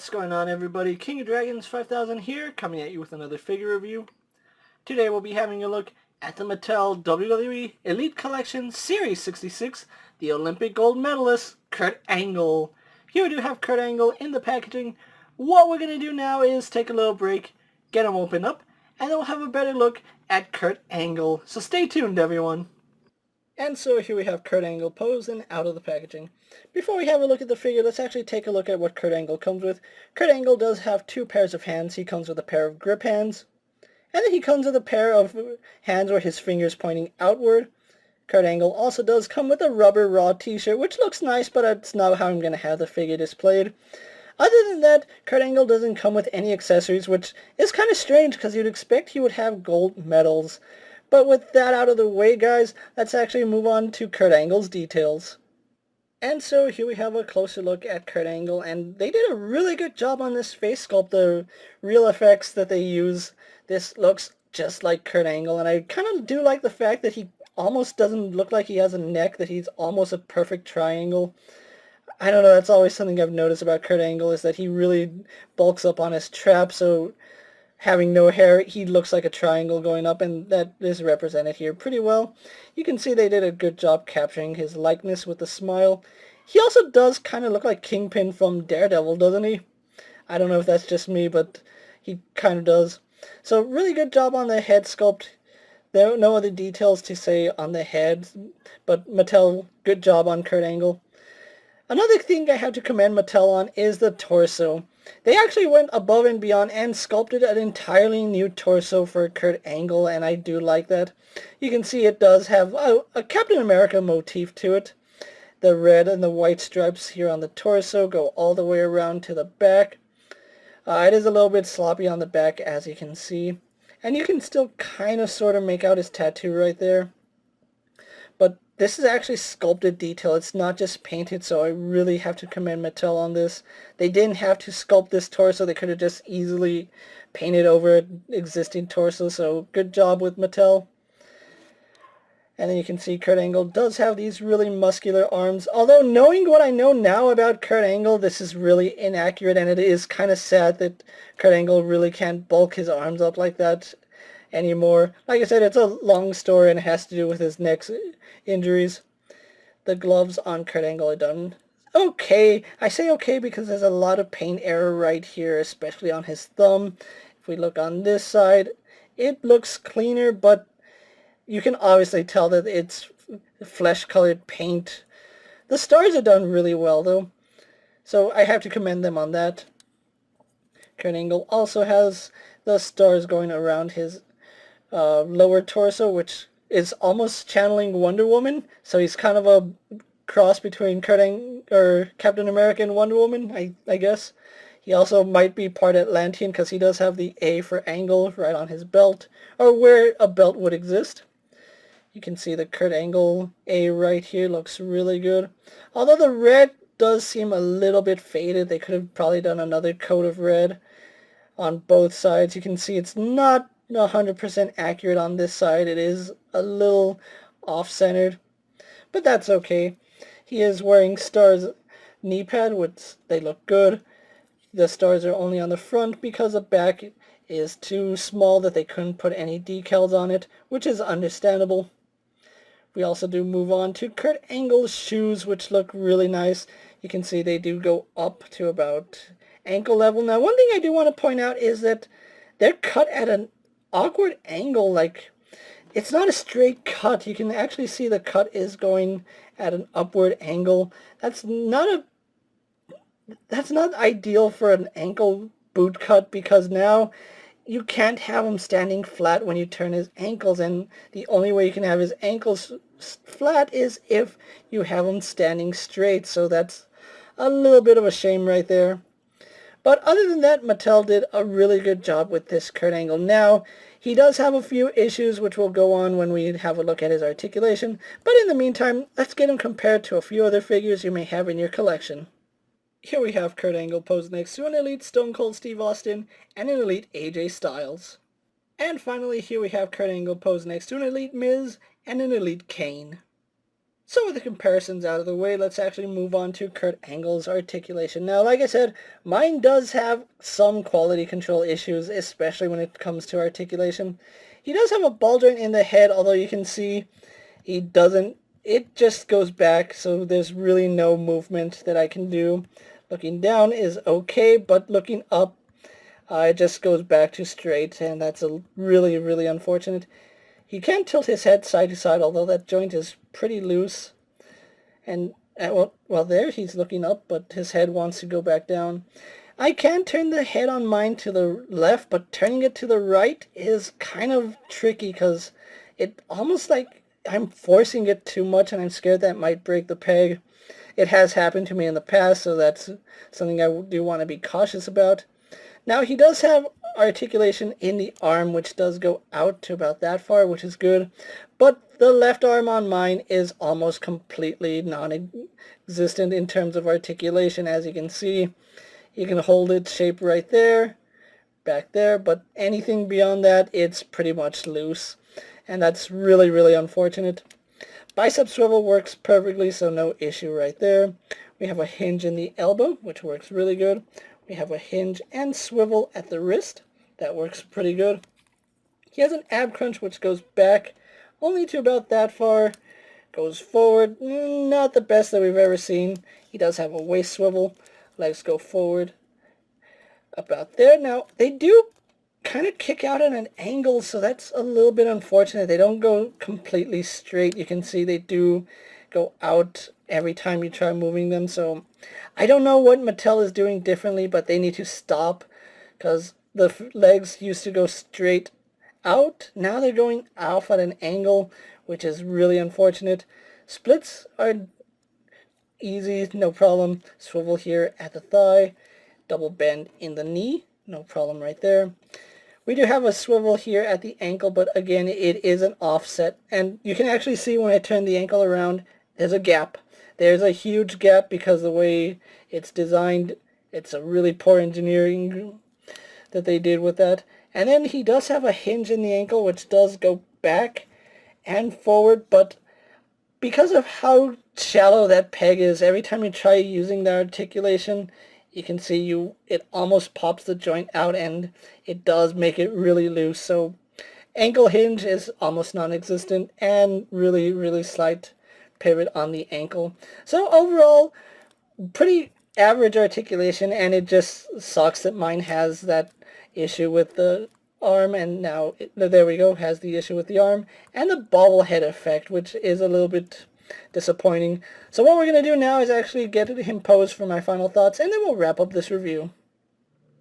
What's going on, everybody? King of Dragons 5000 here, coming at you with another figure review. Today we'll be having a look at the Mattel WWE Elite Collection Series 66, the Olympic gold medalist, Kurt Angle. Here we do have Kurt Angle in the packaging. What we're going to do now is take a little break, get him opened up, and then we'll have a better look at Kurt Angle. So stay tuned, everyone. And so here we have Kurt Angle posed and out of the packaging. Before we have a look at the figure, let's actually take a look at what Kurt Angle comes with. Kurt Angle does have two pairs of hands. He comes with a pair of grip hands, and then he comes with a pair of hands where his fingers pointing outward. Kurt Angle also does come with a rubber Raw t-shirt, which looks nice, but it's not how I'm going to have the figure displayed. Other than that, Kurt Angle doesn't come with any accessories, which is kind of strange because you'd expect he would have gold medals. But with that out of the way, guys, let's actually move on to Kurt Angle's details. And so here we have a closer look at Kurt Angle, and they did a really good job on this face sculpt. The real effects that they use, this looks just like Kurt Angle, and I kind of do like the fact that he almost doesn't look like he has a neck, that he's almost a perfect triangle. I don't know, that's always something I've noticed about Kurt Angle, is that he really bulks up on his trap, so having no hair, he looks like a triangle going up, and that is represented here pretty well. You can see they did a good job capturing his likeness with the smile. He also does kind of look like Kingpin from Daredevil, doesn't he? I don't know if that's just me, but he kind of does. So really good job on the head sculpt. There are no other details to say on the head, but Mattel, good job on Kurt Angle. Another thing I have to commend Mattel on is the torso. They actually went above and beyond and sculpted an entirely new torso for Kurt Angle, and I do like that. You can see it does have a Captain America motif to it. The red and the white stripes here on the torso go all the way around to the back. It is a little bit sloppy on the back, as you can see. And you can still kind of sort of make out his tattoo right there. But this is actually sculpted detail. It's not just painted, so I really have to commend Mattel on this. They didn't have to sculpt this torso. They could have just easily painted over an existing torso, so good job with Mattel. And then you can see Kurt Angle does have these really muscular arms. Although knowing what I know now about Kurt Angle, this is really inaccurate, and it is kind of sad that Kurt Angle really can't bulk his arms up like that anymore. Like I said, it's a long story and it has to do with his neck injuries. The gloves on Kurt Angle are done okay. I say okay because there's a lot of paint error right here, especially on his thumb. If we look on this side, it looks cleaner, but you can obviously tell that it's flesh-colored paint. The stars are done really well, though, so I have to commend them on that. Kurt Angle also has the stars going around his lower torso, which is almost channeling Wonder Woman. So he's kind of a cross between Captain America and Wonder Woman, I guess. He also might be part Atlantean because he does have the A for Angle right on his belt, or where a belt would exist. You can see the Kurt Angle A right here looks really good. Although the red does seem a little bit faded. They could have probably done another coat of red on both sides. You can see it's not 100% accurate on this side. It is a little off-centered, but that's okay. He is wearing stars knee pad, which they look good. The stars are only on the front because the back is too small that they couldn't put any decals on it, which is understandable. We also do move on to Kurt Angle's shoes, which look really nice. You can see they do go up to about ankle level. Now, one thing I do want to point out is that they're cut at an awkward angle. Like, it's not a straight cut. You can actually see the cut is going at an upward angle. That's not ideal for an ankle boot cut, because now you can't have him standing flat when you turn his ankles, and the only way you can have his ankles flat is if you have him standing straight. So that's a little bit of a shame right there. But other than that, Mattel did a really good job with this Kurt Angle. Now, he does have a few issues which will go on when we have a look at his articulation, but in the meantime, let's get him compared to a few other figures you may have in your collection. Here we have Kurt Angle posed next to an Elite Stone Cold Steve Austin and an Elite AJ Styles. And finally, here we have Kurt Angle posed next to an Elite Miz and an Elite Kane. So with the comparisons out of the way, let's actually move on to Kurt Angle's articulation. Now, like I said, mine does have some quality control issues, especially when it comes to articulation. He does have a ball joint in the head, although you can see he doesn't. It just goes back, so there's really no movement that I can do. Looking down is okay, but looking up, it just goes back to straight, and that's a really, really unfortunate. He can tilt his head side to side, although that joint is pretty loose. And, well, there he's looking up, but his head wants to go back down. I can turn the head on mine to the left, but turning it to the right is kind of tricky because it almost like I'm forcing it too much, and I'm scared that might break the peg. It has happened to me in the past, so that's something I do want to be cautious about. Now, he does have articulation in the arm, which does go out to about that far, which is good. But the left arm on mine is almost completely non-existent in terms of articulation. As you can see, you can hold its shape right there, back there, but anything beyond that, it's pretty much loose. And that's really, really unfortunate. Bicep swivel works perfectly, so no issue right there. We have a hinge in the elbow, which works really good. We have a hinge and swivel at the wrist. That works pretty good. He has an ab crunch, which goes back only to about that far. Goes forward, not the best that we've ever seen. He does have a waist swivel. Legs go forward about there. Now, they do kind of kick out at an angle, so that's a little bit unfortunate. They don't go completely straight. You can see they do go out every time you try moving them, so I don't know what Mattel is doing differently, but they need to stop, because the legs used to go straight out. Now they're going off at an angle, which is really unfortunate. Splits are easy, no problem. Swivel here at the thigh, double bend in the knee, no problem right there. We do have a swivel here at the ankle, but again, it is an offset, and you can actually see when I turn the ankle around, there's a gap. There's a huge gap because the way it's designed, it's a really poor engineering that they did with that. And then he does have a hinge in the ankle, which does go back and forward, but because of how shallow that peg is, every time you try using the articulation, you can see it almost pops the joint out, and it does make it really loose. So ankle hinge is almost non-existent, and really, really slight pivot on the ankle. So overall, pretty average articulation, and it just sucks that mine has that issue with the arm, and now there we go, has the issue with the arm and the bobblehead effect, which is a little bit disappointing. So what we're going to do now is actually get him posed for my final thoughts, and then we'll wrap up this review.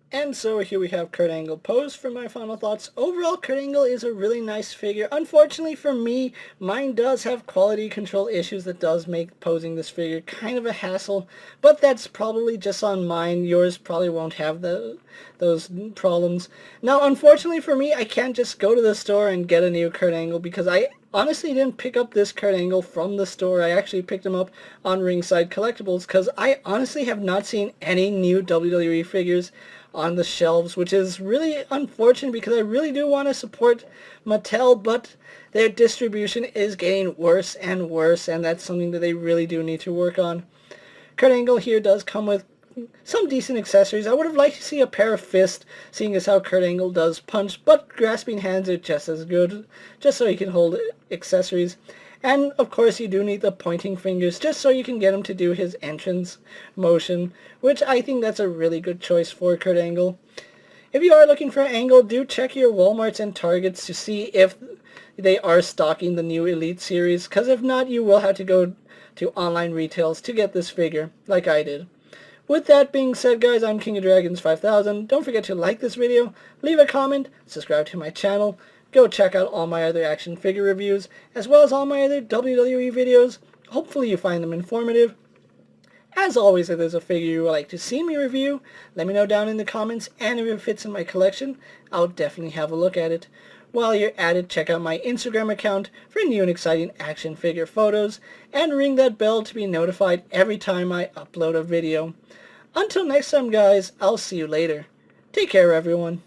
And so here we have Kurt Angle posed for my final thoughts. Overall, Kurt Angle is a really nice figure. Unfortunately for me, mine does have quality control issues that does make posing this figure kind of a hassle, but that's probably just on mine. Yours probably won't have those problems. Now, unfortunately for me, I can't just go to the store and get a new Kurt Angle, because I honestly didn't pick up this Kurt Angle from the store. I actually picked him up on Ringside Collectibles, because I honestly have not seen any new WWE figures on the shelves, which is really unfortunate because I really do want to support Mattel, but their distribution is getting worse and worse, and that's something that they really do need to work on. Kurt Angle here does come with some decent accessories. I would have liked to see a pair of fists, seeing as how Kurt Angle does punch, but grasping hands are just as good, just so he can hold accessories. And of course you do need the pointing fingers, just so you can get him to do his entrance motion, which I think that's a really good choice for Kurt Angle. If you are looking for an Angle, do check your Walmarts and Targets to see if they are stocking the new Elite series, because if not, you will have to go to online retails to get this figure, like I did. With that being said, guys, I'm KingofDragons 5000. Don't forget to like this video, leave a comment, subscribe to my channel. Go check out all my other action figure reviews, as well as all my other WWE videos. Hopefully you find them informative. As always, if there's a figure you would like to see me review, let me know down in the comments, and if it fits in my collection, I'll definitely have a look at it. While you're at it, check out my Instagram account for new and exciting action figure photos, and ring that bell to be notified every time I upload a video. Until next time, guys, I'll see you later. Take care, everyone.